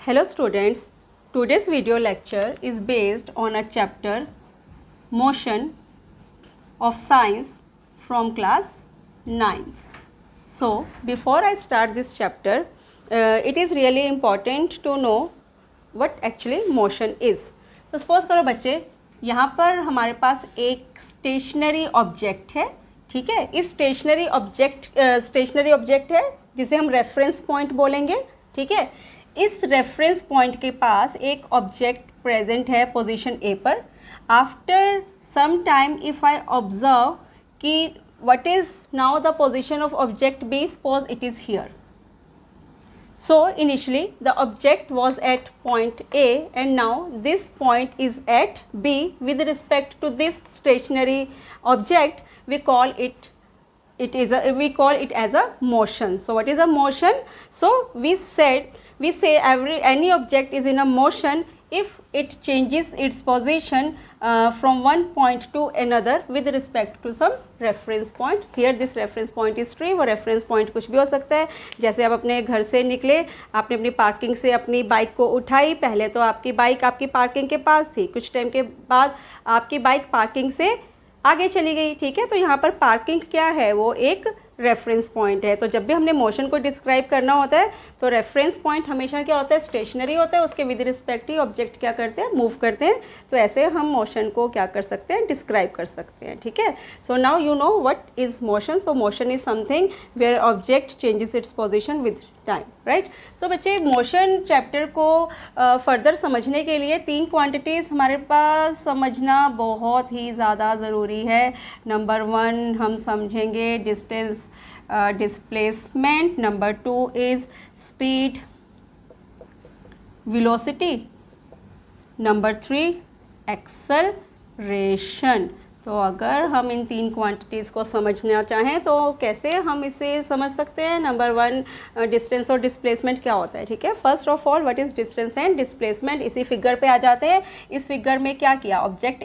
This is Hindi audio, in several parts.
Hello students, today's video lecture is based on a chapter Motion of Science from class 9th. So before I start this chapter, it is really important to know what actually motion is. तो सपोज करो बच्चे, यहाँ पर हमारे पास एक स्टेशनरी ऑब्जेक्ट है, ठीक है. इस स्टेशनरी ऑब्जेक्ट है जिसे हम रेफरेंस पॉइंट बोलेंगे, ठीक है. इस रेफरेंस पॉइंट के पास एक ऑब्जेक्ट प्रेजेंट है पोजीशन ए पर. After some time if I observe कि what is now the position of object B, suppose it is here. So initially the object was at point A and now this point is at B. With respect to this stationary object we call it as a motion. So what is a motion? So we say any object is in a motion if it changes its position from one point to another with respect to some reference point. Here this reference point is tree. वो reference point कुछ भी हो सकता है. जैसे आप अपने घर से निकले, आपने अपनी पार्किंग से अपनी बाइक को उठाई. पहले तो आपकी बाइक आपकी पार्किंग के पास थी, कुछ टाइम के बाद आपकी बाइक पार्किंग से आगे चली गई, ठीक है. तो यहाँ पर पार्किंग क्या है, वो एक रेफरेंस पॉइंट है. तो जब भी हमने मोशन को डिस्क्राइब करना होता है तो रेफरेंस पॉइंट हमेशा क्या होता है, स्टेशनरी होता है. उसके विद रिस्पेक्ट ही ऑब्जेक्ट क्या करते हैं, मूव करते हैं. तो ऐसे हम मोशन को क्या कर सकते हैं, डिस्क्राइब कर सकते हैं, ठीक है. So now you know what is motion. So motion is something where object changes its position with time, right. So बच्चे, मोशन चैप्टर को फर्दर समझने के लिए 3 क्वांटिटीज़ हमारे पास समझना बहुत ही ज़्यादा ज़रूरी है. नंबर 1 हम समझेंगे distance, displacement. Number 2 is speed, velocity. Number 3 acceleration. तो अगर हम इन 3 क्वांटिटीज़ को समझना चाहें तो कैसे हम इसे समझ सकते हैं. नंबर 1 डिस्टेंस और डिस्प्लेसमेंट क्या होता है, ठीक है. First of all what is distance and displacement. इसी फिगर पे आ जाते हैं. इस फिगर में क्या किया, ऑब्जेक्ट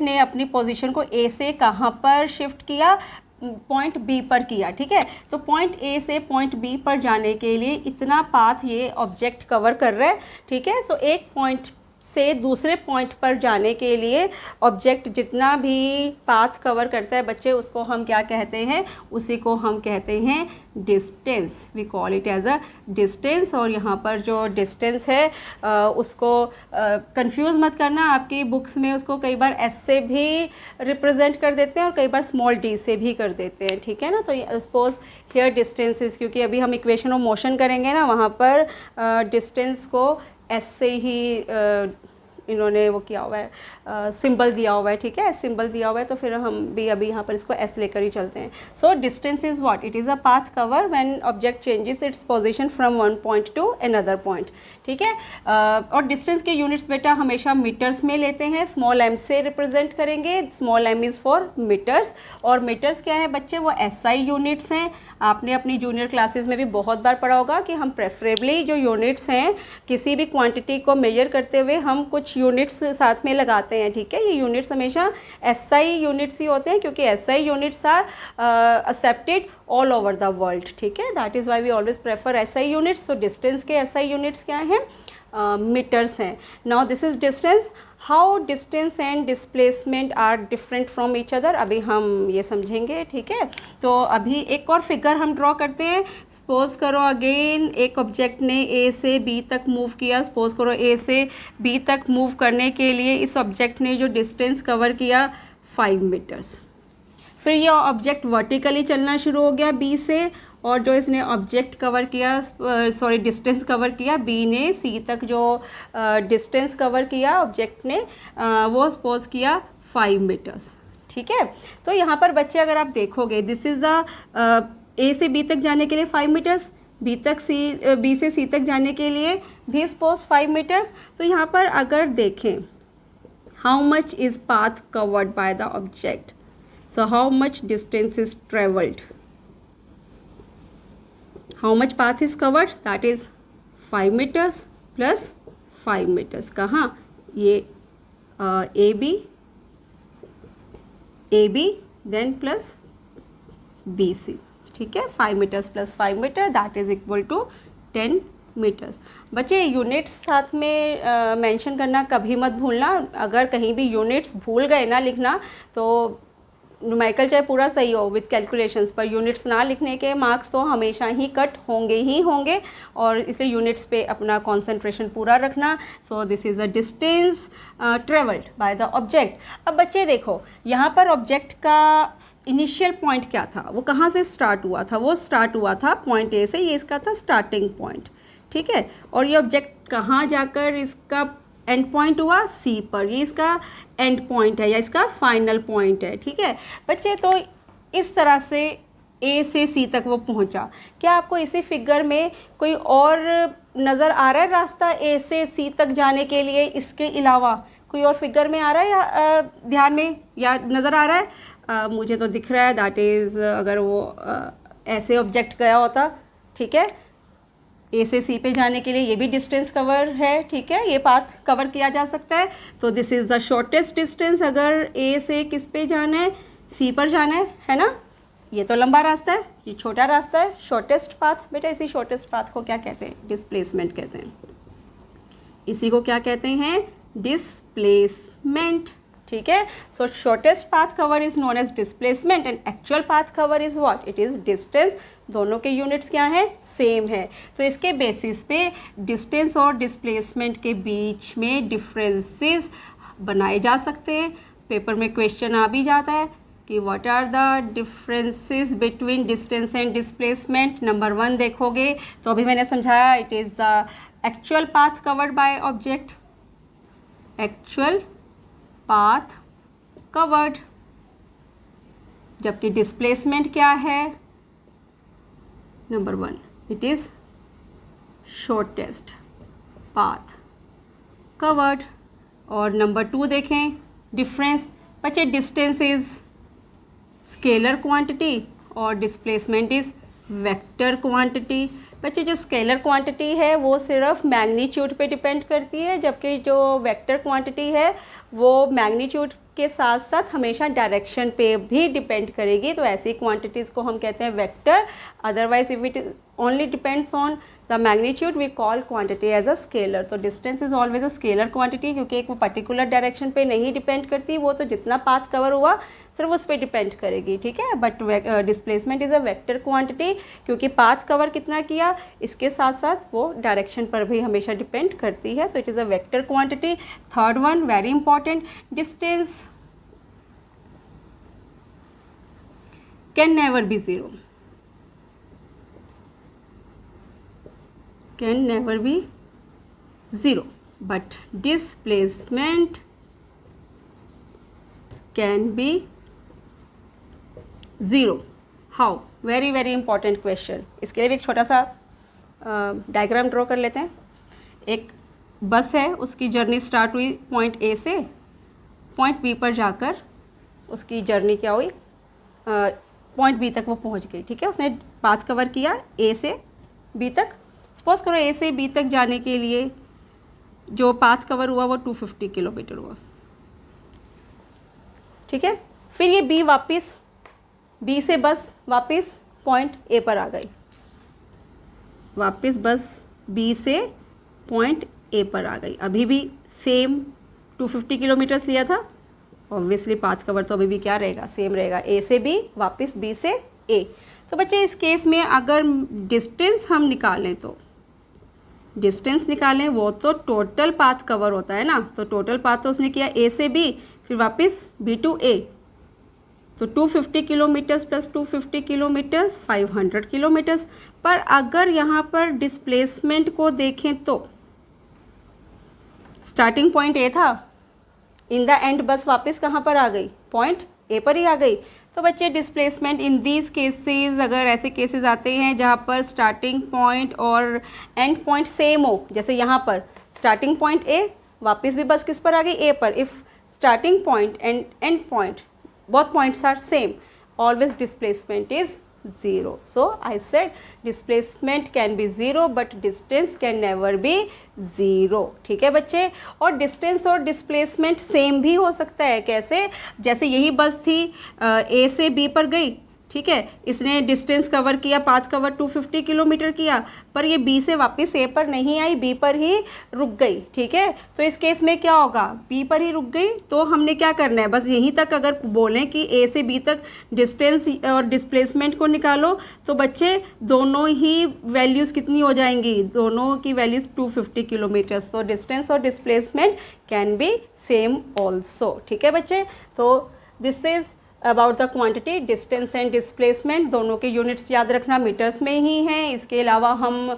ने अपनी पोजीशन को ए से कहाँ पर शिफ्ट किया, पॉइंट बी पर किया, ठीक है. तो पॉइंट ए से पॉइंट बी पर जाने के लिए इतना पाथ ये ऑब्जेक्ट कवर कर रहा है, ठीक है. सो एक पॉइंट से दूसरे पॉइंट पर जाने के लिए ऑब्जेक्ट जितना भी पाथ कवर करता है बच्चे, उसको हम क्या कहते हैं, उसी को हम कहते हैं distance. We call it as a distance. और यहाँ पर जो डिस्टेंस है उसको कंफ्यूज मत करना. आपकी बुक्स में उसको कई बार एस से भी रिप्रेजेंट कर देते हैं और कई बार स्मॉल डी से भी कर देते हैं, ठीक है ना. तो सपोज हियर डिस्टेंसेस, क्योंकि अभी हम इक्वेशन ऑफ मोशन करेंगे ना, वहाँ पर डिस्टेंस को एस से ही इन्होंने वो किया हुआ है, सिंबल दिया हुआ है, ठीक है. सिंबल दिया हुआ है तो फिर हम भी अभी यहाँ पर इसको एस लेकर ही चलते हैं. So distance is what, it is a path cover when object changes its position from one point two another point, ठीक है. और डिस्टेंस के यूनिट्स बेटा हमेशा मीटर्स में लेते हैं. स्मॉल एम से रिप्रेजेंट करेंगे. Small M is for metres. और मीटर्स क्या है बच्चे, वो एसआई यूनिट्स हैं. आपने अपनी जूनियर क्लासेस में भी बहुत बार पढ़ा होगा कि हम प्रेफरेबली जो यूनिट्स हैं, किसी भी क्वांटिटी को मेजर करते हुए हम कुछ यूनिट्स साथ में लगाते हैं, ठीक है. ये यूनिट्स हमेशा एसआई यूनिट्स ही होते हैं क्योंकि SI units are accepted all over the world, ठीक है. That is why we always prefer SI units. So distance के एसआई यूनिट्स क्या हैं, मीटर्स हैं. Now this is distance. How distance and displacement are different from each other, अभी हम ये समझेंगे, ठीक है. तो अभी एक और फिगर हम ड्रॉ करते हैं. सपोज करो अगेन एक ऑब्जेक्ट ने ए से बी तक मूव किया. सपोज करो ए से बी तक मूव करने के लिए इस ऑब्जेक्ट ने जो डिस्टेंस कवर किया 5 मीटर्स. फिर ये ऑब्जेक्ट वर्टिकली चलना शुरू हो गया बी से, और जो इसने ऑब्जेक्ट कवर किया, डिस्टेंस कवर किया, बी ने सी तक जो डिस्टेंस कवर किया ऑब्जेक्ट ने, वो सपोज किया 5 मीटर्स, ठीक है. तो यहाँ पर बच्चे अगर आप देखोगे, दिस इज़ द ए से बी तक जाने के लिए 5 मीटर्स, बी से सी तक जाने के लिए भी सपोज 5 मीटर्स. तो यहाँ पर अगर देखें how much is path covered bye the object, so how much distance is travelled, how much path is covered, that is 5 meters plus 5 meters. कहाँ, ये AB then plus BC, ठीक है. 5 meters plus 5 meter that is equal to 10 metres. बच्चे यूनिट्स साथ में मेंशन करना कभी मत भूलना। अगर कहीं भी यूनिट्स भूल गए ना लिखना तो न्यूमेरिकल चाहे पूरा सही हो विथ कैलकुलेशंस, पर यूनिट्स ना लिखने के मार्क्स तो हमेशा ही कट होंगे ही होंगे, और इसलिए यूनिट्स पे अपना कंसंट्रेशन पूरा रखना। सो this is a distance travelled by the object. अब बच्चे देखो यहाँ पर ऑब्जेक्ट का इनिशियल पॉइंट क्या था, वो कहाँ से स्टार्ट हुआ था, वो स्टार्ट हुआ था पॉइंट ए से, ये इसका था स्टार्टिंग पॉइंट, ठीक है। और ये ऑब्जेक्ट कहाँ जाकर इसका एंड पॉइंट हुआ, सी पर, ये इसका एंड पॉइंट है या इसका फाइनल पॉइंट है, ठीक है बच्चे। तो इस तरह से ए से सी तक वो पहुंचा। क्या आपको इसी फिगर में कोई और नज़र आ रहा है रास्ता ए से सी तक जाने के लिए, इसके अलावा कोई और फिगर में आ रहा है या ध्यान में या नज़र आ रहा है? मुझे तो दिख रहा है, दैट इज़ अगर वो ऐसे ऑब्जेक्ट गया होता, ठीक है, ए से सी पे जाने के लिए ये भी डिस्टेंस कवर है, ठीक है, ये पाथ कवर किया जा सकता है। तो this is the shortest distance अगर ए से किस पे जाना है, सी पर जाना है ना। ये तो लंबा रास्ता है, ये छोटा रास्ता है, शॉर्टेस्ट पाथ। बेटा इसी शॉर्टेस्ट पाथ को क्या कहते हैं, डिस्प्लेसमेंट कहते हैं। इसी को क्या कहते हैं, डिस्प्लेसमेंट, ठीक है। So shortest path cover is known as displacement and actual path cover is what, it is distance. दोनों के यूनिट्स क्या हैं, सेम है। तो इसके बेसिस पे डिस्टेंस और डिस्प्लेसमेंट के बीच में डिफरेंसेस बनाए जा सकते हैं। पेपर में क्वेश्चन आ भी जाता है कि what are the differences between distance and displacement. Number 1 देखोगे तो अभी मैंने समझाया, it is the actual path covered by object, actual path covered. जबकि डिस्प्लेसमेंट क्या है, number 1 it is shortest path covered. और नंबर 2 देखें डिफरेंस, बच्चे डिस्टेंस इज स्केलर क्वांटिटी और डिस्प्लेसमेंट इज वेक्टर क्वांटिटी। बच्चे जो स्केलर क्वांटिटी है वो सिर्फ मैग्नीट्यूड पे डिपेंड करती है, जबकि जो वेक्टर क्वांटिटी है वो मैग्नीट्यूड के साथ साथ हमेशा डायरेक्शन पे भी डिपेंड करेगी। तो ऐसी क्वांटिटीज़ को हम कहते हैं vector. Otherwise if it only depends on the magnitude we call quantity as a scalar. तो distance is always a scalar quantity, क्योंकि एक वो पर्टिकुलर डायरेक्शन पे नहीं डिपेंड करती, वो तो जितना पाथ कवर हुआ सिर्फ उस पर डिपेंड करेगी, ठीक है। But displacement is a vector quantity, क्योंकि पाथ कवर कितना किया इसके साथ साथ वो डायरेक्शन पर भी हमेशा डिपेंड करती है। तो it is a vector quantity. Third one very important, distance can never be zero, can never be zero, but displacement can be zero. How? Very very important question. इसके लिए भी एक छोटा सा डायग्राम ड्रॉ कर लेते हैं। एक बस है, उसकी जर्नी स्टार्ट हुई पॉइंट ए से, पॉइंट बी पर जाकर उसकी जर्नी क्या हुई, पॉइंट बी तक वो पहुंच गई, ठीक है। उसने पाथ कवर किया ए से बी तक। सपोज करो ए से बी तक जाने के लिए जो पाथ कवर हुआ वो 250 किलोमीटर हुआ, ठीक है। फिर ये बी वापस, बी से बस वापस पॉइंट ए पर आ गई, वापस बस बी से पॉइंट ए पर आ गई। अभी भी सेम 250 किलोमीटर्स लिया था, ऑब्वियसली पाथ कवर तो अभी भी क्या रहेगा, सेम रहेगा, ए से बी वापस बी से ए। तो बच्चे इस केस में अगर डिस्टेंस हम निकालें, तो डिस्टेंस निकालें वो तो टोटल पाथ कवर होता है ना। तो टोटल पाथ तो उसने किया ए से बी, फिर वापस बी टू ए, तो 250 किलोमीटर्स प्लस 250 किलोमीटर्स 500 किलोमीटर्स। पर अगर यहाँ पर डिस्प्लेसमेंट को देखें तो स्टार्टिंग पॉइंट ए था, इन द एंड बस वापस कहाँ पर आ गई, पॉइंट ए पर ही आ गई। तो बच्चे डिस्प्लेसमेंट इन दीज केसेस, अगर ऐसे केसेस आते हैं जहाँ पर स्टार्टिंग पॉइंट और एंड पॉइंट सेम हो, जैसे यहाँ पर स्टार्टिंग पॉइंट ए, वापस भी बस किस पर आ गई, ए पर। If starting point and and point both points are same, always displacement is zero. So I said displacement can be zero but distance can never be zero. ठीक है बच्चे। और distance और displacement same भी हो सकता है। कैसे, जैसे यही बस थी A से B पर गई, ठीक है, इसने डिस्टेंस कवर किया, पाथ कवर 250 किलोमीटर किया, पर ये बी से वापस ए पर नहीं आई, बी पर ही रुक गई। ठीक है, तो इस केस में क्या होगा, बी पर ही रुक गई, तो हमने क्या करना है, बस यहीं तक अगर बोलें कि ए से बी तक डिस्टेंस और डिस्प्लेसमेंट को निकालो, तो बच्चे दोनों ही वैल्यूज़ कितनी हो जाएंगी, दोनों की वैल्यूज़ 250 किलोमीटर्स। तो डिस्टेंस और displacement can be same also. ठीक है बच्चे, तो this is about the quantity, distance and displacement, दोनों के यूनिट्स याद रखना मीटर्स में ही हैं। इसके अलावा हम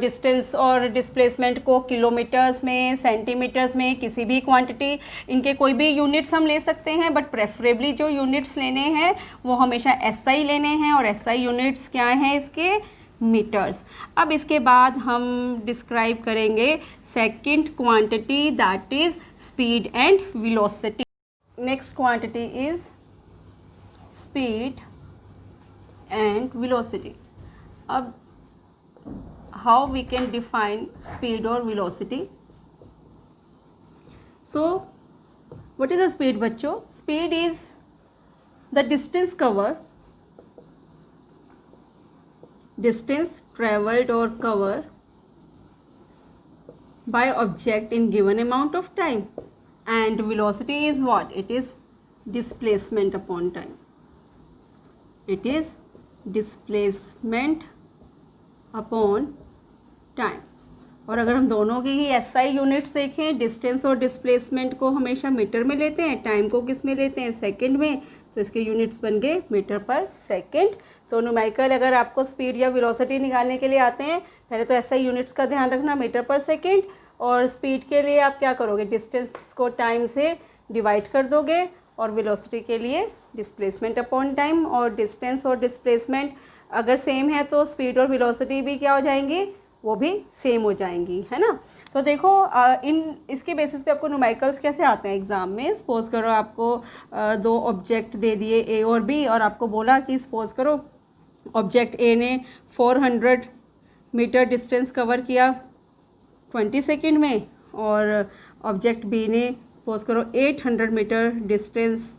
डिस्टेंस और डिस्प्लेसमेंट को किलोमीटर्स में, सेंटीमीटर्स में, किसी भी क्वांटिटी, इनके कोई भी यूनिट्स हम ले सकते हैं, बट प्रेफरेबली जो यूनिट्स लेने हैं वो हमेशा एसआई लेने हैं, और एसआई यूनिट्स क्या हैं इसके, मीटर्स। अब इसके बाद हम डिस्क्राइब करेंगे second quantity, that is speed and velocity. Next quantity is speed and velocity. अब how we can define speed or velocity? So what is the speed बच्चों? Speed is the distance traveled or cover by object in given amount of time, and velocity is what? It is displacement upon time. It is displacement upon time. और अगर हम दोनों की ही एसआई यूनिट्स देखें, डिस्टेंस और डिस्प्लेसमेंट को हमेशा मीटर में लेते हैं, टाइम को किस में लेते हैं, सेकंड में, तो इसके यूनिट्स बन गए मीटर पर सेकंड। तो न्यूमेरिकल अगर आपको स्पीड या वेलोसिटी निकालने के लिए आते हैं, पहले तो एसआई यूनिट्स का ध्यान रखना, मीटर पर सेकंड, और स्पीड के लिए आप क्या करोगे, डिस्टेंस को टाइम से डिवाइड कर दोगे, और वेलोसिटी के लिए डिस्प्लेसमेंट अपॉन टाइम। और डिस्टेंस और डिस्प्लेसमेंट अगर सेम है तो स्पीड और वेलोसिटी भी क्या हो जाएंगी, वो भी सेम हो जाएंगी, है ना। तो देखो इसके बेसिस पे आपको न्यूमेरिकल्स कैसे आते हैं एग्ज़ाम में। सपोज़ करो आपको दो ऑब्जेक्ट दे दिए ए और बी, और आपको बोला कि सपोज़ करो ऑब्जेक्ट ए ने 400 मीटर डिस्टेंस कवर किया 20 सेकेंड में, और ऑब्जेक्ट बी ने सपोज़ करो 800 मीटर डिस्टेंस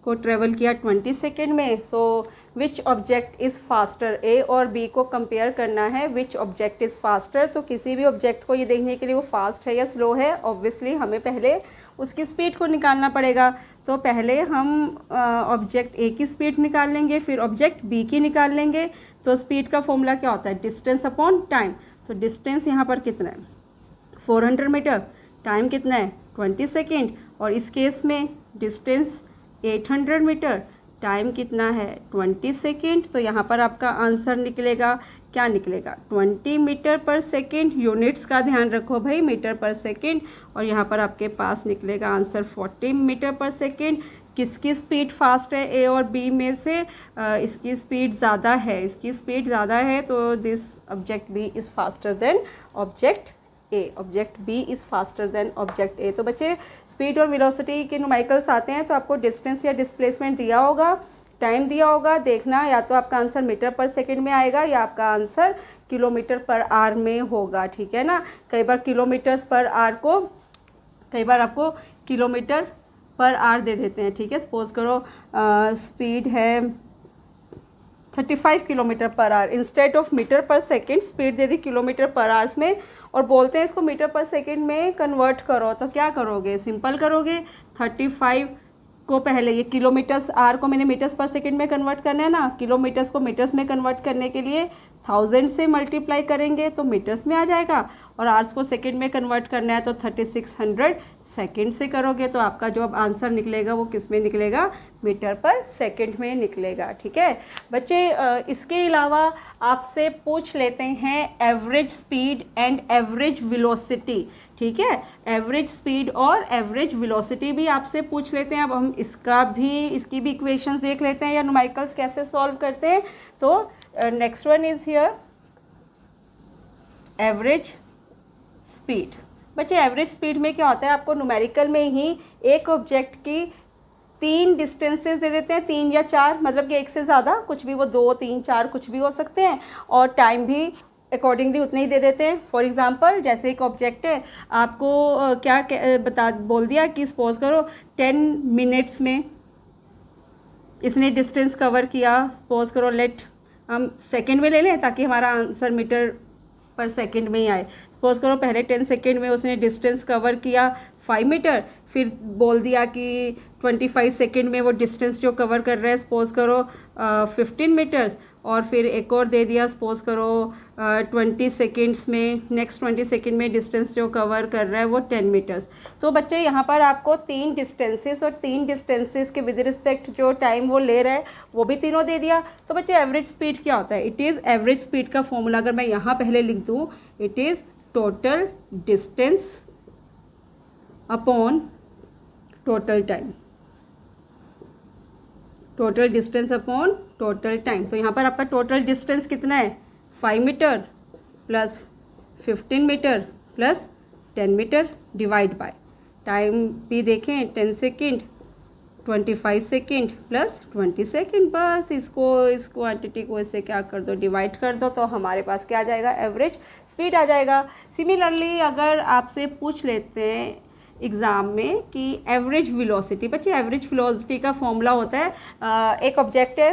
को ट्रेवल किया 20 सेकेंड में। सो विच ऑब्जेक्ट इज़ फास्टर, ए और बी को कंपेयर करना है, विच ऑब्जेक्ट इज़ फास्टर। तो किसी भी ऑब्जेक्ट को ये देखने के लिए वो फास्ट है या स्लो है, ऑब्वियसली हमें पहले उसकी स्पीड को निकालना पड़ेगा। तो पहले हम ऑब्जेक्ट ए की स्पीड निकाल लेंगे, फिर ऑब्जेक्ट बी की निकाल लेंगे। तो स्पीड का फॉर्मूला क्या होता है, डिस्टेंस अपॉन टाइम। तो डिस्टेंस यहाँ पर कितना है 400 मीटर, टाइम कितना है 20 सेकेंड, और इस केस में डिस्टेंस 800 मीटर, टाइम कितना है 20 सेकेंड। तो यहाँ पर आपका आंसर निकलेगा, क्या निकलेगा 20 मीटर पर सेकेंड। यूनिट्स का ध्यान रखो भाई, मीटर पर सेकेंड, और यहाँ पर आपके पास निकलेगा आंसर 40 मीटर पर सेकेंड। किसकी स्पीड फास्ट है, ए और बी में से इसकी स्पीड ज़्यादा है, इसकी स्पीड ज़्यादा है, तो this object B is faster than object A, object B is faster than object A. तो बच्चे स्पीड और वेलोसिटी के न्यूमेरिकल्स आते हैं तो आपको डिस्टेंस या डिस्प्लेसमेंट दिया होगा, टाइम दिया होगा, देखना या तो आपका आंसर मीटर पर सेकंड में आएगा या आपका आंसर किलोमीटर पर आवर में होगा। ठीक है ना, कई बार किलोमीटर्स पर आवर को, कई बार आपको किलोमीटर पर आवर दे देते हैं। ठीक है, सपोज करो स्पीड है 35 kilometre per hour, instead of metre per second speed दे दी किलोमीटर पर आवर्स में, और बोलते हैं इसको मीटर पर सेकंड में कन्वर्ट करो। तो क्या करोगे, सिंपल करोगे, 35 को पहले ये किलोमीटर्स, आर को मैंने मीटर्स पर सेकंड में कन्वर्ट करना है ना, किलोमीटर्स को मीटर्स में कन्वर्ट करने के लिए 1000 से मल्टीप्लाई करेंगे तो मीटर्स में आ जाएगा, और आवर्स को सेकंड में कन्वर्ट करना है तो 3600 सेकंड से करोगे, तो आपका जो अब आंसर निकलेगा वो किस में निकलेगा, मीटर पर सेकंड में निकलेगा। ठीक है बच्चे, इसके अलावा आपसे पूछ लेते हैं average speed and average velocity. ठीक है, एवरेज स्पीड और एवरेज वेलोसिटी भी आपसे पूछ लेते हैं। अब हम इसकी भी इक्वेशंस देख लेते हैं या न्यूमेरिकल्स कैसे सॉल्व करते हैं। तो next one is here average speed. बच्चे एवरेज स्पीड में क्या होता है, आपको न्यूमेरिकल में ही एक ऑब्जेक्ट की 3 डिस्टेंसेस दे देते हैं, 3 या 4, मतलब कि एक से ज़्यादा, कुछ भी वो 2, 3, 4 कुछ भी हो सकते हैं, और टाइम भी अकॉर्डिंगली उतने ही दे देते हैं। फॉर एग्जांपल जैसे एक ऑब्जेक्ट है, आपको बोल दिया कि सपोज करो 10 मिनट्स में इसने डिस्टेंस कवर किया, सपोज करो लेट हम सेकंड में ले लें ताकि हमारा आंसर मीटर पर सेकंड में ही आए। सपोज करो पहले 10 सेकंड में उसने डिस्टेंस कवर किया 5 मीटर, फिर बोल दिया कि 25 सेकंड में वो डिस्टेंस जो कवर कर रहा है सपोज करो 15 मीटर्स, और फिर एक और दे दिया सपोज करो 20 सेकेंड्स में, नेक्स्ट 20 सेकेंड में डिस्टेंस जो कवर कर रहा है वो 10 मीटर्स। तो बच्चे यहाँ पर आपको 3 डिस्टेंसेस और 3 डिस्टेंसेस के विद रिस्पेक्ट जो टाइम वो ले रहा है वो भी तीनों दे दिया। तो बच्चे एवरेज स्पीड क्या होता है? इट इज़ एवरेज स्पीड का फॉर्मूला अगर मैं यहाँ पहले लिख दूँ, it is total distance upon total time, total distance upon total time. तो यहाँ पर आपका टोटल डिस्टेंस कितना है? 5 metre plus 15 metre plus 10 metre divide by time भी देखें 10 सेकेंड, 25 सेकेंड प्लस 20 सेकेंड। बस इसको इस क्वांटिटी को इससे क्या कर दो, डिवाइड कर दो, तो हमारे पास क्या आ जाएगा? एवरेज स्पीड आ जाएगा। सिमिलरली अगर आपसे पूछ लेते हैं एग्ज़ाम में कि एवरेज वेलोसिटी, बच्चे एवरेज वेलोसिटी का फॉर्मूला होता है एक ऑब्जेक्ट है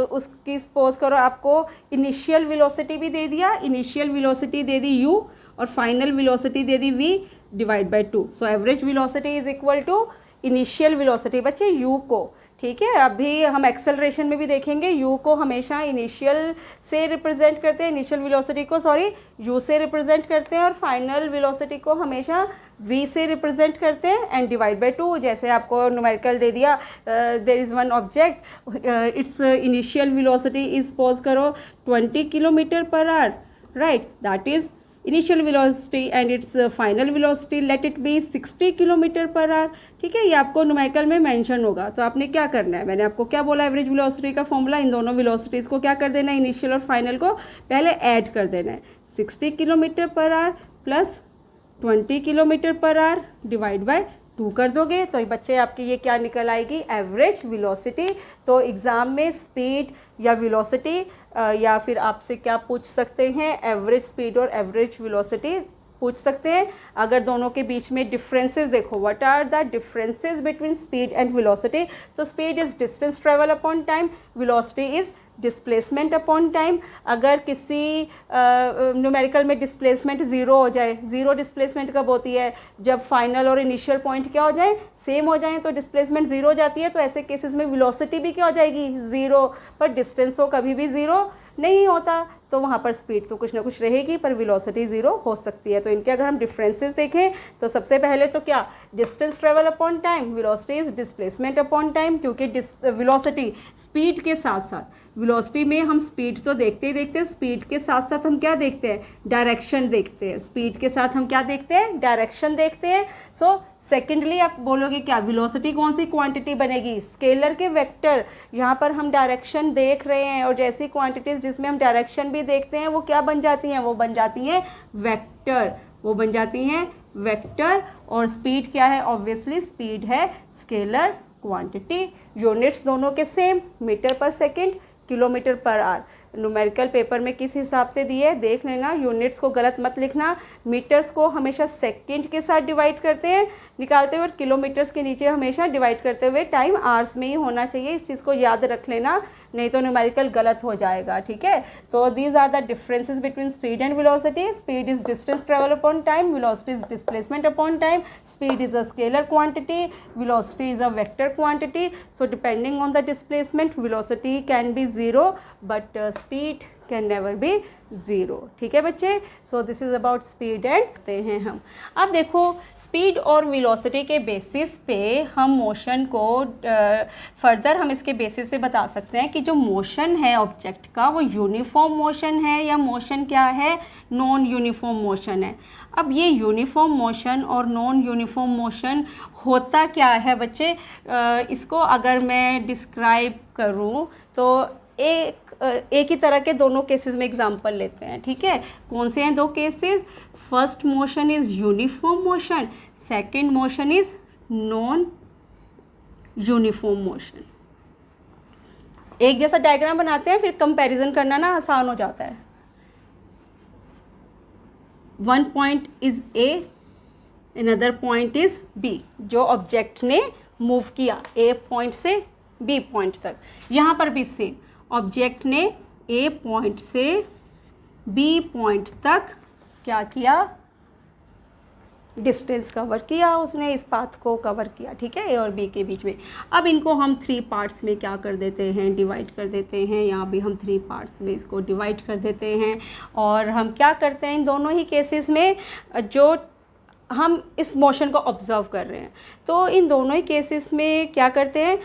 उसकी सपोज करो आपको इनिशियल वेलोसिटी भी दे दिया, इनिशियल वेलोसिटी दे दी u और फाइनल वेलोसिटी दे दी v divide by 2। So average velocity is equal to initial velocity बच्चे u को, ठीक है। अभी हम एक्सेलरेशन में भी देखेंगे u को हमेशा इनिशियल से रिप्रेजेंट करते हैं, इनिशियल वेलोसिटी को सॉरी u से रिप्रेजेंट करते हैं, और फाइनल वेलोसिटी को हमेशा v से रिप्रेजेंट करते हैं एंड डिवाइड बाय 2। जैसे आपको न्यूमेरिकल दे दिया there is one object, its initial velocity is suppose करो 20 kilometre per hour, right, that is initial velocity and its final velocity let it be 60 kilometre per hour, ठीक है। ये आपको न्यूमेरिकल में मेंशन होगा। तो आपने क्या करना है, मैंने आपको क्या बोला, एवरेज वेलोसिटी का फॉर्मूला, इन दोनों वेलोसिटीज़ को क्या कर देना है, इनिशियल और फाइनल को पहले ऐड कर देना है। 60 kilometre per our plus 20 kilometre per our divide by 2 कर दोगे तो ये बच्चे आपकी ये क्या निकल आएगी, एवरेज वेलोसिटी। तो एग्ज़ाम में स्पीड या वेलोसिटी या फिर आपसे क्या पूछ सकते हैं, एवरेज स्पीड और एवरेज वेलोसिटी पूछ सकते हैं। अगर दोनों के बीच में डिफरेंसेस देखो, what are the differences between speed and velocity, तो speed is distance travel upon time, velocity is displacement upon time. अगर किसी न्यूमेरिकल में डिस्प्लेसमेंट ज़ीरो हो जाए, ज़ीरो डिस्प्लेसमेंट कब होती है, जब फाइनल और इनिशियल पॉइंट क्या हो जाए, सेम हो जाए, तो डिस्प्लेसमेंट ज़ीरो हो जाती है। तो ऐसे केसेस में वेलोसिटी भी क्या हो जाएगी, ज़ीरो, पर डिस्टेंस तो कभी भी ज़ीरो नहीं होता, तो वहाँ पर स्पीड तो कुछ ना कुछ रहेगी पर वेलोसिटी ज़ीरो हो सकती है। तो इनके अगर हम डिफरेंसेस देखें तो सबसे पहले तो क्या, distance travel upon time, velocity is displacement upon time, क्योंकि वेलोसिटी स्पीड के साथ साथ, वेलोसिटी में हम स्पीड तो देखते ही देखते हैं, स्पीड के साथ साथ हम क्या देखते हैं, डायरेक्शन देखते हैं। स्पीड के साथ हम क्या देखते हैं, डायरेक्शन देखते हैं। सो सेकेंडली आप बोलोगे क्या, वेलोसिटी कौन सी क्वांटिटी बनेगी, स्केलर के वेक्टर। यहाँ पर हम डायरेक्शन देख रहे हैं और जैसी क्वांटिटीज़ जिसमें हम डायरेक्शन भी देखते हैं वो क्या बन जाती हैं, वो बन जाती हैं वेक्टर, वो बन जाती हैं वेक्टर। और स्पीड क्या है, ऑब्वियसली स्पीड है स्केलर क्वांटिटी। यूनिट्स दोनों के सेम, मीटर पर second, kilometre per our. Numerical paper में किस हिसाब से दिए देख लेना, यूनिट्स को गलत मत लिखना। मीटर्स को हमेशा सेकंड के साथ डिवाइड करते हैं निकालते हुए, किलोमीटर्स के नीचे हमेशा डिवाइड करते हुए टाइम आवर्स में ही होना चाहिए। इस चीज़ को याद रख लेना, नहीं तो न्यूमेरिकल गलत हो जाएगा, ठीक है। तो these are the differences between speed and velocity. Speed is distance travel upon time, velocity is displacement upon time. Speed is a scalar quantity, velocity is a vector quantity. So depending on the displacement velocity can be zero but speed can never be zero, ठीक है बच्चे। So this is about speed and हैं हम। अब देखो स्पीड और वेलोसिटी के बेसिस पे हम मोशन को फर्दर हम इसके बेसिस पे बता सकते हैं कि जो मोशन है ऑब्जेक्ट का वो यूनिफॉर्म मोशन है या मोशन क्या है, नॉन यूनिफॉर्म मोशन है। अब ये यूनिफॉर्म मोशन और नॉन यूनिफॉर्म मोशन होता क्या है बच्चे, इसको अगर मैं डिस्क्राइब करूँ तो एक ही तरह के दोनों केसेस में एग्जांपल लेते हैं, ठीक है। कौन से हैं दो cases, first motion is uniform motion, second motion is non uniform motion. एक जैसा डायग्राम बनाते हैं, फिर कंपैरिजन करना ना आसान हो जाता है। One point is A, another point is B. जो ऑब्जेक्ट ने मूव किया ए पॉइंट से बी पॉइंट तक। यहाँ पर भी सेम, ऑब्जेक्ट ने ए पॉइंट से बी पॉइंट तक क्या किया, डिस्टेंस कवर किया, उसने इस पाथ को कवर किया, ठीक है, ए और बी के बीच में। अब इनको हम 3 पार्ट्स में क्या कर देते हैं, डिवाइड कर देते हैं। यहाँ भी हम 3 पार्ट्स में इसको डिवाइड कर देते हैं। और हम क्या करते हैं इन दोनों ही केसेस में, जो हम इस मोशन को ऑब्ज़र्व कर रहे हैं, तो इन दोनों ही केसेस में क्या करते हैं,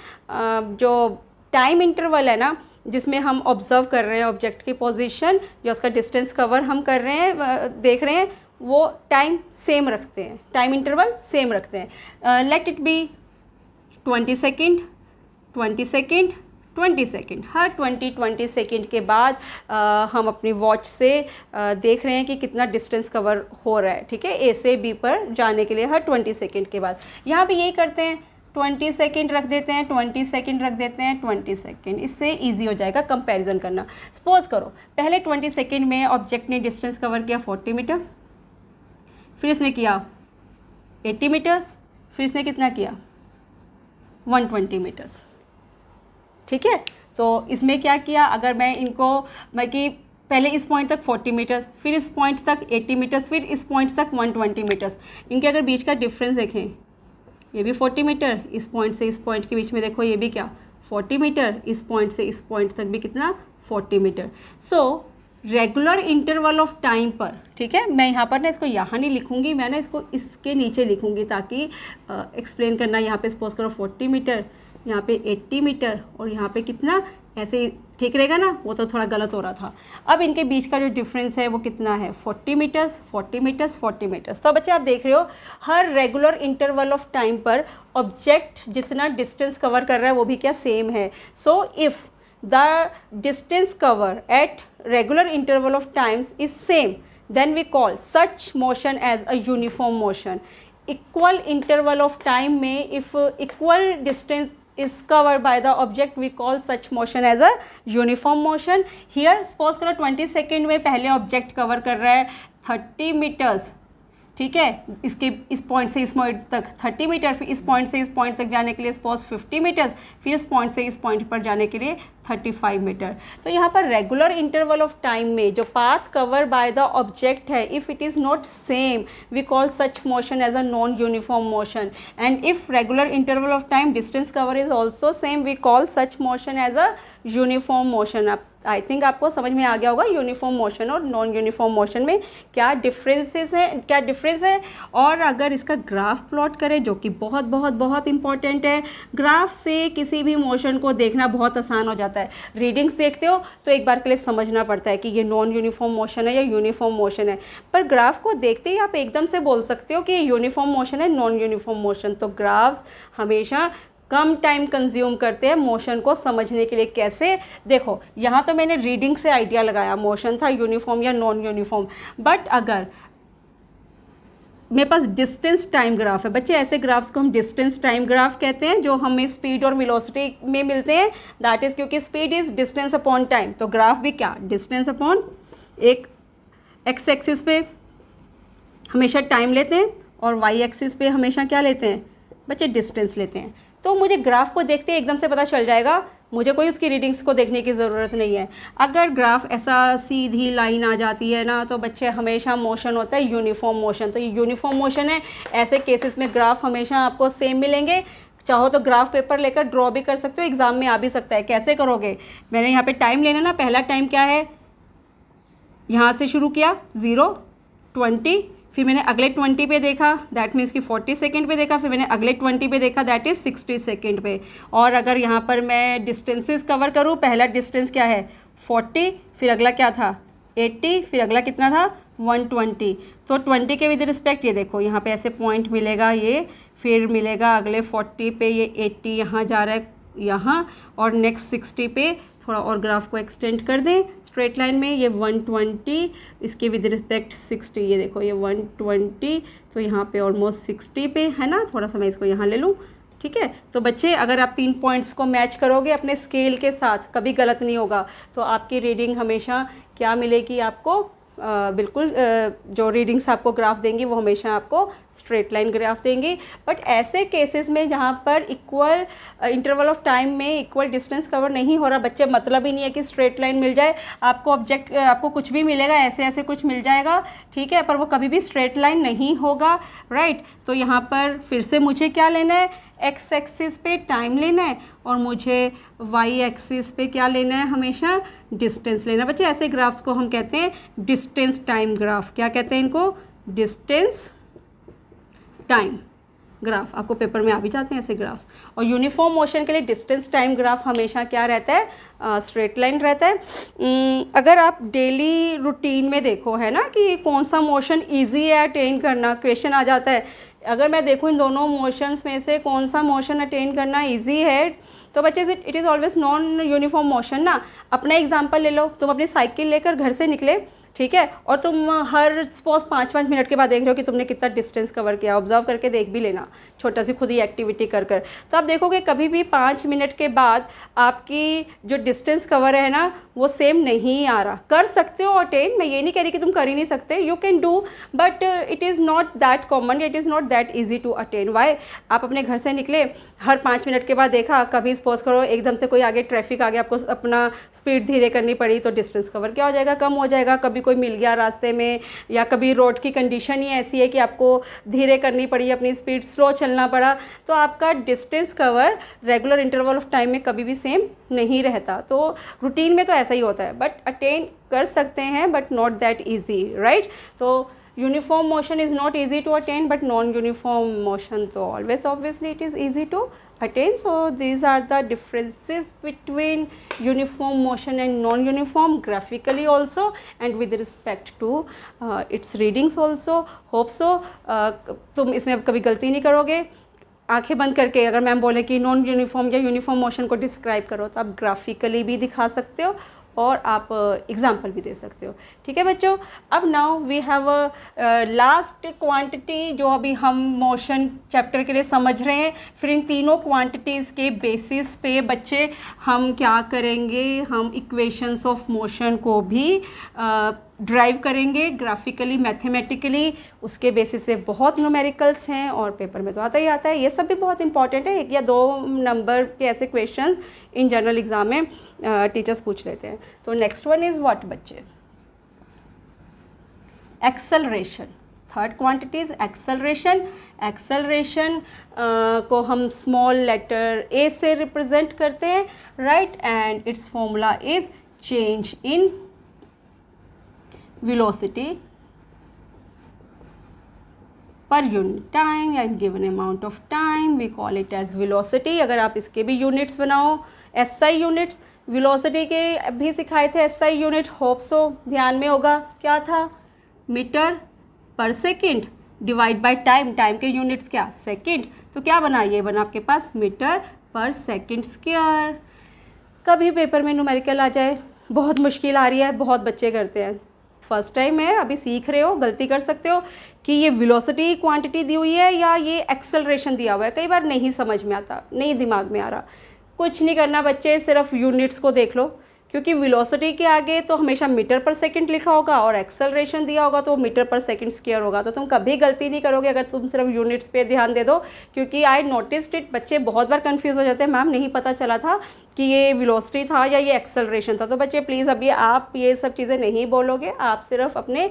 जो टाइम इंटरवल है ना, जिसमें हम ऑब्ज़र्व कर रहे हैं ऑब्जेक्ट की पोजीशन, जो उसका डिस्टेंस कवर हम कर रहे हैं, देख रहे हैं, वो टाइम सेम रखते हैं, टाइम इंटरवल सेम रखते हैं। Late it B 20 second, 20 second, 20 second. Her 20 second के बाद हम अपनी वॉच से देख रहे हैं कि कितना डिस्टेंस कवर हो रहा है, ठीक है, ए से बी पर जाने के लिए हर 20 सेकेंड के बाद। यहाँ पे यही करते हैं, 20 सेकेंड रख देते हैं, 20 सेकेंड रख देते हैं, 20 सेकेंड। इससे ईजी हो जाएगा कंपैरिजन करना। सपोज करो पहले 20 सेकेंड में ऑब्जेक्ट ने डिस्टेंस कवर किया 40 मीटर, फिर इसने किया 80 मीटर्स, फिर इसने कितना किया 120 मीटर्स, ठीक है। तो इसमें क्या किया, अगर मैं इनको कि पहले इस पॉइंट तक 40 मीटर्स, फिर इस पॉइंट तक 80 मीटर्स, फिर इस पॉइंट तक 120 मीटर्स, इनके अगर बीच का डिफरेंस देखें, ये भी 40 मीटर, इस पॉइंट से इस पॉइंट के बीच में देखो ये भी क्या 40 मीटर, इस पॉइंट से इस पॉइंट तक भी कितना 40 metre. So regular interval of time पर, ठीक है, मैं यहाँ पर ना इसको यहाँ नहीं लिखूँगी, मैं ना इसको इसके नीचे लिखूँगी ताकि एक्सप्लेन करना। यहाँ पे सपोज करो 40 मीटर, यहाँ पे 80 मीटर और यहाँ पे कितना, ऐसे ठीक रहेगा ना, वो तो थोड़ा गलत हो रहा था। अब इनके बीच का जो डिफरेंस है वो कितना है 40 मीटर्स, 40 मीटर्स, 40 मीटर्स। तो बच्चे आप देख रहे हो हर रेगुलर इंटरवल ऑफ टाइम पर ऑब्जेक्ट जितना डिस्टेंस कवर कर रहा है वो भी क्या सेम है। So if the distance cover at regular interval of times is same, then we call such motion as a uniform motion. Equal interval of time में if equal distance is covered by the object, we call such motion as a uniform motion. Here suppose करो 20 सेकेंड में पहले ऑब्जेक्ट कवर कर रहा है 30 मीटर्स, ठीक है, इसके इस पॉइंट से इस पॉइंट तक 30 मीटर, फिर इस पॉइंट से इस पॉइंट तक जाने के लिए सपोज 50 मीटर्स, फिर इस पॉइंट से इस पॉइंट पर जाने के लिए 35 मीटर। तो यहाँ पर रेगुलर इंटरवल ऑफ टाइम में जो path cover by the object है, if it is not same we call such motion as a non uniform motion, and if regular interval of time distance cover is also same we call such motion as a uniform motion. आप आई थिंक आपको समझ में आ गया होगा यूनिफॉर्म मोशन और नॉन यूनिफॉर्म मोशन में क्या डिफरेंसेस हैं, क्या डिफरेंस है। और अगर इसका ग्राफ प्लॉट करें, जो कि बहुत बहुत बहुत इंपॉर्टेंट है, ग्राफ से किसी भी मोशन को देखना बहुत आसान हो जाता है। रीडिंग्स देखते हो तो एक बार के लिए समझना पड़ता है कि ये नॉन यूनिफॉर्म मोशन है या यूनिफॉर्म मोशन है, पर ग्राफ को देखते ही आप एकदम से बोल सकते हो कि ये यूनिफॉर्म मोशन है, नॉन यूनिफॉर्म मोशन। तो ग्राफ्स हमेशा कम टाइम कंज्यूम करते हैं मोशन को समझने के लिए। कैसे, देखो यहाँ तो मैंने रीडिंग से आइडिया लगाया मोशन था यूनिफॉर्म या नॉन यूनिफॉर्म, बट अगर मेरे पास डिस्टेंस टाइम ग्राफ है, बच्चे ऐसे ग्राफ्स को हम डिस्टेंस टाइम ग्राफ कहते हैं, जो हमें स्पीड और वेलोसिटी में मिलते हैं। दैट इज़ क्योंकि speed is distance upon time, तो ग्राफ भी क्या डिस्टेंस अपॉन एक एक्स एक्सिस पे हमेशा टाइम लेते हैं और वाई एक्सिस पे हमेशा क्या लेते हैं बच्चे, डिस्टेंस लेते हैं। तो मुझे ग्राफ को देखते एकदम से पता चल जाएगा, मुझे कोई उसकी रीडिंग्स को देखने की ज़रूरत नहीं है। अगर ग्राफ ऐसा सीधी लाइन आ जाती है ना, तो बच्चे हमेशा मोशन होता है यूनिफॉर्म मोशन। तो ये यूनिफॉर्म मोशन है। ऐसे केसेस में ग्राफ हमेशा आपको सेम मिलेंगे। चाहो तो ग्राफ पेपर लेकर ड्रॉ भी कर सकते हो, एग्ज़ाम में आ भी सकता है। कैसे करोगे, मैंने यहाँ पे टाइम लेना ना, पहला टाइम क्या है, यहाँ से शुरू किया 0, 20, फिर मैंने अगले 20 पे देखा, दैट मीन्स कि 40 सेकेंड पे देखा, फिर मैंने अगले 20 पे देखा, दैट इज़ 60 सेकेंड पे। और अगर यहाँ पर मैं डिस्टेंसेस कवर करूँ, पहला डिस्टेंस क्या है 40, फिर अगला क्या था 80, फिर अगला कितना था 120। तो 20 के विद रिस्पेक्ट ये देखो यहाँ पे ऐसे पॉइंट मिलेगा ये, फिर मिलेगा अगले 40 पे ये 80 यहाँ जा रहा है यहाँ, और नेक्स्ट 60 पे थोड़ा और ग्राफ को एक्सटेंड कर दें स्ट्रेट लाइन में, ये 120, इसके विद रिस्पेक्ट 60, ये देखो ये 120, तो यहाँ पे ऑलमोस्ट 60 पे है ना। थोड़ा सा मैं इसको यहाँ ले लूँ, ठीक है। तो बच्चे अगर आप 3 पॉइंट्स को मैच करोगे अपने स्केल के साथ, कभी गलत नहीं होगा। तो आपकी रीडिंग हमेशा क्या मिलेगी, आपको बिल्कुल जो रीडिंग्स आपको ग्राफ देंगी वो हमेशा आपको स्ट्रेट लाइन ग्राफ देंगी। बट ऐसे केसेस में जहाँ पर इक्वल इंटरवल ऑफ टाइम में इक्वल डिस्टेंस कवर नहीं हो रहा, बच्चे मतलब ही नहीं है कि स्ट्रेट लाइन मिल जाए, आपको कुछ भी मिलेगा, ऐसे ऐसे कुछ मिल जाएगा, ठीक है, पर वो कभी भी स्ट्रेट लाइन नहीं होगा, राइट। तो यहाँ पर फिर से मुझे क्या लेना है, एक्स एक्सिस पे टाइम लेना है और मुझे वाई एक्सिस पे क्या लेना है, हमेशा डिस्टेंस लेना है। बच्चे ऐसे ग्राफ्स को हम कहते हैं डिस्टेंस टाइम ग्राफ। क्या कहते हैं इनको, डिस्टेंस टाइम ग्राफ। आपको पेपर में आ भी जाते हैं ऐसे ग्राफ्स। और यूनिफॉर्म मोशन के लिए डिस्टेंस टाइम ग्राफ हमेशा क्या रहता है, स्ट्रेट लाइन रहता है। अगर आप डेली रूटीन में देखो है ना कि कौन सा मोशन इजी है अटेन करना, क्वेश्चन आ जाता है, अगर मैं देखूँ इन दोनों मोशंस में से कौन सा मोशन अटेन करना इजी है, तो बच्चे it is always non uniform motion ना। अपना एग्जांपल ले लो, तुम अपनी साइकिल लेकर घर से निकले, ठीक है, और तुम हर सपोज 5-5 मिनट के बाद देख रहे हो कि तुमने कितना डिस्टेंस कवर किया। ऑब्जर्व करके देख भी लेना, छोटा सी खुद ही एक्टिविटी कर तो आप देखोगे कभी भी 5 मिनट के बाद आपकी जो डिस्टेंस कवर है ना वो सेम नहीं आ रहा। कर सकते हो अटेन, मैं ये नहीं कह रही कि तुम कर ही नहीं सकते, you can do, but it is not that common, it is not that easy to attain. Why, आप अपने घर से निकले, हर 5 मिनट के बाद देखा, कभी सपोज करो एकदम से कोई आगे ट्रैफिक आ गया, आपको अपना स्पीड धीरे करनी पड़ी, तो डिस्टेंस कवर क्या हो जाएगा, कम हो जाएगा। कभी कोई मिल गया रास्ते में, या कभी रोड की कंडीशन ही ऐसी है कि आपको धीरे करनी पड़ी, अपनी स्पीड स्लो चलना पड़ा, तो आपका distance cover regular interval of time में कभी भी सेम नहीं रहता। तो रूटीन में तो ऐसा ही होता है, बट अटेन कर सकते हैं, but not that easy, right. तो uniform motion is not easy to attain, but non uniform motion तो always obviously it is easy to attain. So these are the differences between uniform motion and non-uniform graphically also and with respect to its readings also. Hope so तुम इसमें अब कभी गलती नहीं करोगे। आंखें बंद करके अगर मैम बोले कि नॉन यूनिफॉर्म या यूनिफॉर्म मोशन को डिस्क्राइब करो, तो आप ग्राफिकली भी दिखा सकते हो और आप एग्जाम्पल भी दे सकते हो, ठीक है बच्चों। अब now we have last quantity जो अभी हम मोशन चैप्टर के लिए समझ रहे हैं। फिर इन तीनों क्वांटिटीज़ के बेसिस पे बच्चे हम क्या करेंगे, हम इक्वेशंस ऑफ मोशन को भी ड्राइव करेंगे ग्राफिकली, मैथमेटिकली। उसके बेसिस पे बहुत न्यूमेरिकल्स हैं और पेपर में तो आता ही आता है। ये सब भी बहुत इंपॉर्टेंट है, 1 या 2 नंबर के ऐसे क्वेश्चन इन जनरल एग्जाम में टीचर्स पूछ लेते हैं। तो नेक्स्ट वन इज़ व्हाट बच्चे, acceleration. Third quantity is acceleration. Acceleration को हम स्मॉल लेटर ए से रिप्रेजेंट करते हैं, right, and it's formula is change in velocity per unit time या given amount of time, we call it as velocity। अगर आप इसके भी यूनिट्स बनाओ, SI यूनिट्स, velocity के भी सिखाए थे SI यूनिट, होप सो ध्यान में होगा। क्या था, मीटर पर second divide by time, time के यूनिट्स क्या, सेकेंड, तो क्या बना, ये बना आपके पास मीटर पर सेकेंड स्क्वायर। कभी पेपर में न्यूमेरिकल आ जाए, बहुत मुश्किल आ रही है, बहुत बच्चे करते हैं, फर्स्ट टाइम है, अभी सीख रहे हो, गलती कर सकते हो कि ये वेलोसिटी क्वांटिटी दी हुई है या ये एक्सेलरेशन दिया हुआ है। कई बार नहीं समझ में आता, नहीं दिमाग में आ रहा। कुछ नहीं करना बच्चे, सिर्फ यूनिट्स को देख लो, क्योंकि वेलोसिटी के आगे तो हमेशा मीटर पर सेकंड लिखा होगा और एक्सेलरेशन दिया होगा तो मीटर पर सेकंड स्क्वायर होगा। तो तुम कभी गलती नहीं करोगे अगर तुम सिर्फ यूनिट्स पे ध्यान दे दो, क्योंकि आई नोटिस्ड इट, बच्चे बहुत बार कंफ्यूज हो जाते हैं, मैम नहीं पता चला था कि ये वेलोसिटी था या ये एक्सेलरेशन था। तो बच्चे प्लीज़ अभी आप ये सब चीज़ें नहीं बोलोगे, आप सिर्फ अपने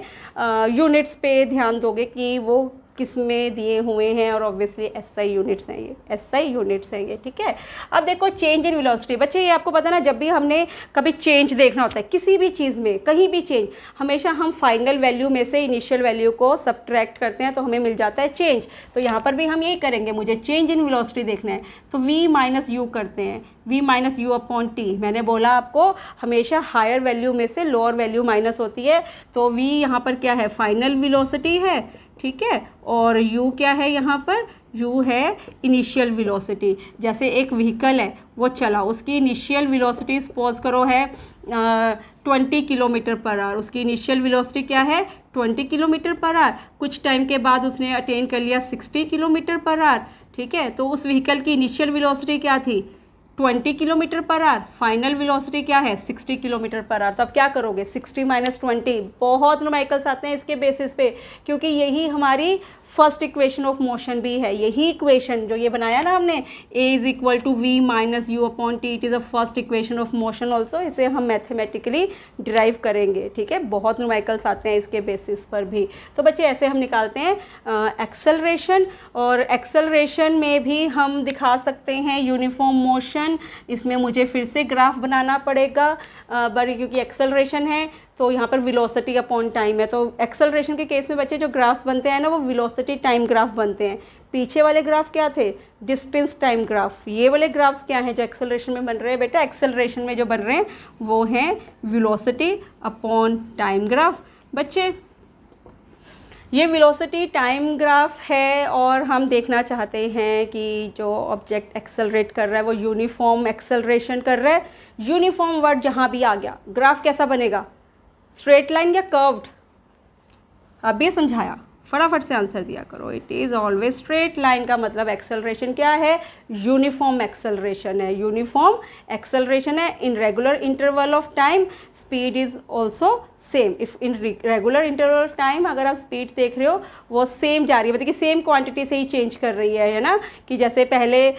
यूनिट्स पे ध्यान दोगे कि वो किस में दिए हुए हैं, और ऑब्वियसली SI यूनिट्स हैं, ये SI यूनिट्स हैं ये, ठीक है। अब देखो चेंज इन वेलोसिटी, बच्चे ये आपको पता ना, जब भी हमने कभी चेंज देखना होता है किसी भी चीज़ में, कहीं भी चेंज, हमेशा हम फाइनल वैल्यू में से इनिशियल वैल्यू को सब्ट्रैक्ट करते हैं तो हमें मिल जाता है चेंज। तो यहाँ पर भी हम यही करेंगे, मुझे चेंज इन वेलोसिटी देखना है तो V माइनस यू करते हैं, V minus U upon T. मैंने बोला आपको हमेशा हायर वैल्यू में से लोअर वैल्यू माइनस होती है, तो V यहाँ पर क्या है, फाइनल वेलोसिटी है, ठीक है, और U क्या है यहाँ पर, U है इनिशियल वेलोसिटी। जैसे एक व्हीकल है वो चला, उसकी इनिशियल वेलोसिटी सपोज करो है 20 किलोमीटर पर आवर, उसकी इनिशियल वेलोसिटी क्या है 20 किलोमीटर पर आवर। कुछ टाइम के बाद उसने अटेन कर लिया 60 किलोमीटर पर आवर, ठीक है, तो उस व्हीकल की इनिशियल वेलोसिटी क्या थी 20 kilometre per our, final velocity क्या है 60 किलोमीटर पर आवर। तो अब क्या करोगे 60 माइनस 20, बहुत न्यूमेरिकल्स आते हैं इसके बेसिस पे, क्योंकि यही हमारी फर्स्ट इक्वेशन ऑफ मोशन भी है। यही इक्वेशन जो ये बनाया ना हमने, a is equal to V minus U upon T, it is a first equation of motion also. इसे हम मैथमेटिकली डिराइव करेंगे, ठीक है। बहुत न्यूमेरिकल्स आते हैं इसके बेसिस पर भी। तो बच्चे ऐसे हम निकालते हैं एक्सेलरेशन, और एक्सेलरेशन में भी हम दिखा सकते हैं यूनिफॉर्म मोशन। इसमें मुझे फिर से ग्राफ बनाना पड़ेगा बड़ी, क्योंकि एक्सेलरेशन है तो यहाँ पर वेलोसिटी अपॉन टाइम है। तो एक्सेलरेशन के केस में बच्चे जो ग्राफ्स बनते हैं ना, वो वेलोसिटी टाइम ग्राफ बनते हैं। पीछे वाले ग्राफ क्या थे, डिस्टेंस टाइम ग्राफ। ये वाले ग्राफ्स क्या हैं जो एक्सेलरेशन में बन रहे हैं बेटा, एक्सेलरेशन में जो बन रहे हैं वो हैं वेलोसिटी अपॉन टाइम ग्राफ। बच्चे ये वेलोसिटी टाइम ग्राफ है, और हम देखना चाहते हैं कि जो ऑब्जेक्ट एक्सेलरेट कर रहा है वो यूनिफॉर्म एक्सेलरेशन कर रहा है। यूनिफॉर्म वर्ड जहाँ भी आ गया, ग्राफ कैसा बनेगा, स्ट्रेट लाइन या कर्व्ड। अब ये समझाया, फटाफट से आंसर दिया करो। It is always straight line का मतलब एक्सेलरेशन क्या है, यूनिफॉर्म एक्सेलरेशन है। यूनिफॉर्म एक्सेलरेशन है in regular interval of time, speed is also same. If in regular interval of time अगर आप स्पीड देख रहे हो वो सेम जा रही है, मतलब कि सेम क्वांटिटी से ही चेंज कर रही है ना। कि जैसे पहले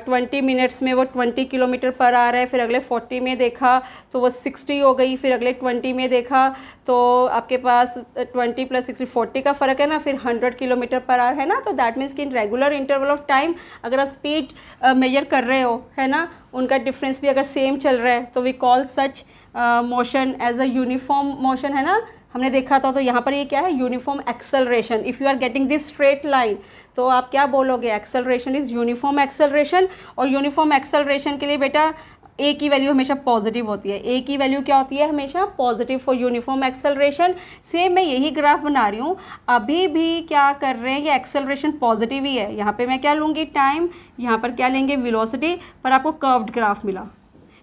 20 मिनट्स में वो 20 किलोमीटर पर आ रहा है, फिर अगले 40 में देखा तो वो 60 हो गई, फिर अगले 20 में देखा तो आपके पास 20 + 60 40 का फ़र्क है ना, फिर 100 किलोमीटर पर आवर है ना। तो दैट मीन्स कि in regular interval of time अगर आप स्पीड मेजर कर रहे हो है ना, उनका डिफरेंस भी अगर सेम चल रहा है तो we call such motion as a uniform motion, है ना। हमने देखा था, तो यहाँ पर ये क्या है, uniform acceleration. If you are getting this straight line तो आप क्या बोलोगे, एक्सेलरेशन इज़ यूनिफॉर्म एक्सेलरेशन। और यूनिफॉर्म एक्सेलरेशन के लिए बेटा ए की वैल्यू हमेशा पॉजिटिव होती है। ए की वैल्यू क्या होती है, हमेशा positive for uniform acceleration. Same मैं यही ग्राफ बना रही हूँ, अभी भी क्या कर रहे हैं, ये एक्सेलरेशन पॉजिटिव ही है। यहाँ पे मैं क्या लूँगी, टाइम, यहाँ पर क्या लेंगे, वेलोसिटी, पर आपको कर्व्ड ग्राफ मिला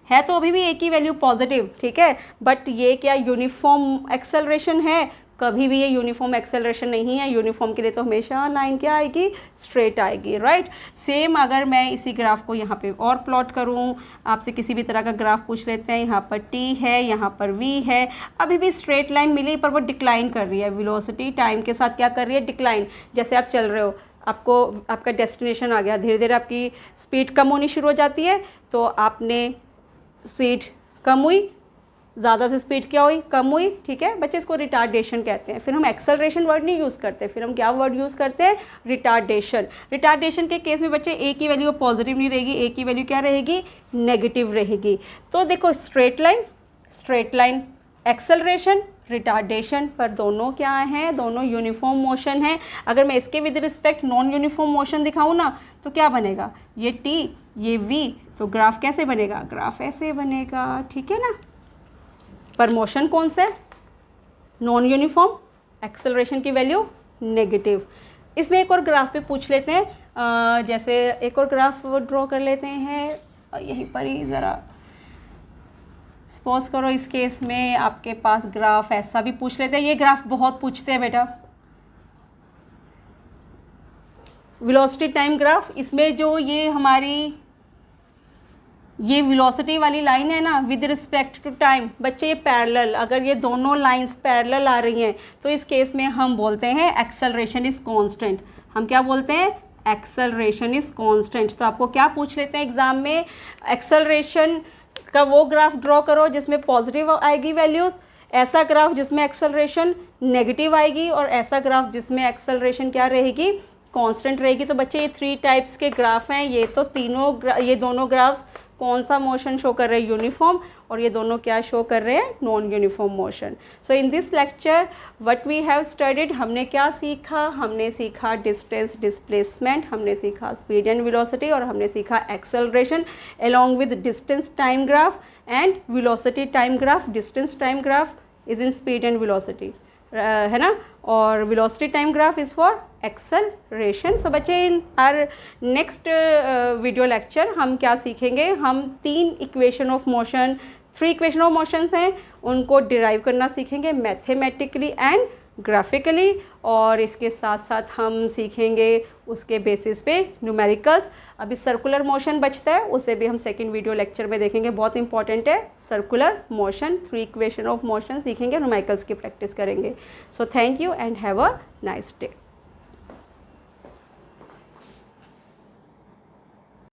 है तो अभी भी ए की वैल्यू पॉजिटिव, ठीक है। बट ये क्या यूनिफॉर्म एक्सेलरेशन है, कभी भी ये यूनिफॉर्म एक्सेलरेशन नहीं है। यूनिफॉर्म के लिए तो हमेशा लाइन क्या आएगी, स्ट्रेट आएगी, राइट। सेम अगर मैं इसी ग्राफ को यहाँ पे और प्लॉट करूँ, आपसे किसी भी तरह का ग्राफ पूछ लेते हैं, यहाँ पर टी है, यहाँ पर वी है, अभी भी स्ट्रेट लाइन मिली पर वो डिक्लाइन कर रही है। वेलोसिटी टाइम के साथ क्या कर रही है, डिक्लाइन। जैसे आप चल रहे हो, आपको आपका डेस्टिनेशन आ गया, धीरे धीरे आपकी स्पीड कम होनी शुरू हो जाती है, तो आपने स्पीड कम हुई, ज़्यादा से स्पीड क्या हुई, कम हुई, ठीक है बच्चे। इसको रिटार्डेशन कहते हैं। फिर हम एक्सेलरेशन वर्ड नहीं यूज़ करते, फिर हम क्या वर्ड यूज़ करते हैं, रिटार्डेशन। रिटार्डेशन के केस में बच्चे ए की वैल्यू पॉजिटिव नहीं रहेगी, ए की वैल्यू क्या रहेगी, नेगेटिव रहेगी। तो देखो स्ट्रेट लाइन, एक्सेलरेशन, रिटार्डेशन, पर दोनों क्या हैं, दोनों यूनिफॉर्म मोशन है। अगर मैं इसके with respect non uniform motion दिखाऊँ ना, तो क्या बनेगा, ये टी, ये वी, तो ग्राफ कैसे बनेगा, ग्राफ ऐसे बनेगा, ठीक है ना। पर मोशन कौन सा है, नॉन यूनिफॉर्म, एक्सेलरेशन की वैल्यू नेगेटिव। इसमें एक और ग्राफ पे पूछ लेते हैं, जैसे एक और ग्राफ ड्रॉ कर लेते हैं, यहीं पर ही ज़रा सपोज करो इस केस में आपके पास ग्राफ ऐसा भी पूछ लेते हैं। ये ग्राफ बहुत पूछते हैं बेटा, वेलोसिटी टाइम ग्राफ। इसमें जो ये हमारी ये वेलोसिटी वाली लाइन है ना, विद रिस्पेक्ट टू टाइम, बच्चे ये पैरेलल, अगर ये दोनों लाइंस पैरेलल आ रही हैं तो इस केस में हम बोलते हैं एक्सेलरेशन इज़ कांस्टेंट। हम क्या बोलते हैं, एक्सेलरेशन इज़ कांस्टेंट। तो आपको क्या पूछ लेते हैं एग्जाम में, एक्सेलरेशन का वो ग्राफ ड्रॉ करो जिसमें पॉजिटिव आएगी वैल्यूज़, ऐसा ग्राफ जिसमें एक्सेलरेशन नेगेटिव आएगी, और ऐसा ग्राफ जिसमें एक्सेलरेशन क्या रहेगी, कांस्टेंट रहेगी। तो बच्चे ये 3 टाइप्स के ग्राफ हैं। ये तो ये दोनों ग्राफ्स कौन सा मोशन शो कर रहे हैं, यूनिफॉर्म, और ये दोनों क्या शो कर रहे हैं, non uniform motion. So in this lecture what we have studied, हमने क्या सीखा, हमने सीखा डिस्टेंस डिस्प्लेसमेंट, हमने सीखा स्पीड एंड वेलोसिटी, और हमने सीखा acceleration along with distance time graph and velocity time graph. Distance time graph is in speed and velocity, है ना, और velocity time graph is for acceleration. So बच्चे in our next video lecture हम क्या सीखेंगे, हम 3 equation of motion, 3 equation of motions हैं, उनको डिराइव करना सीखेंगे मैथमेटिकली एंड ग्राफिकली, और इसके साथ साथ हम सीखेंगे उसके बेसिस पे न्यूमेरिकल्स। अभी सर्कुलर मोशन बचता है, उसे भी हम सेकंड वीडियो लेक्चर में देखेंगे, बहुत इंपॉर्टेंट है circular motion. 3 equation of motion सीखेंगे, न्यूमेरिकल्स की प्रैक्टिस करेंगे। So thank you and have a nice day.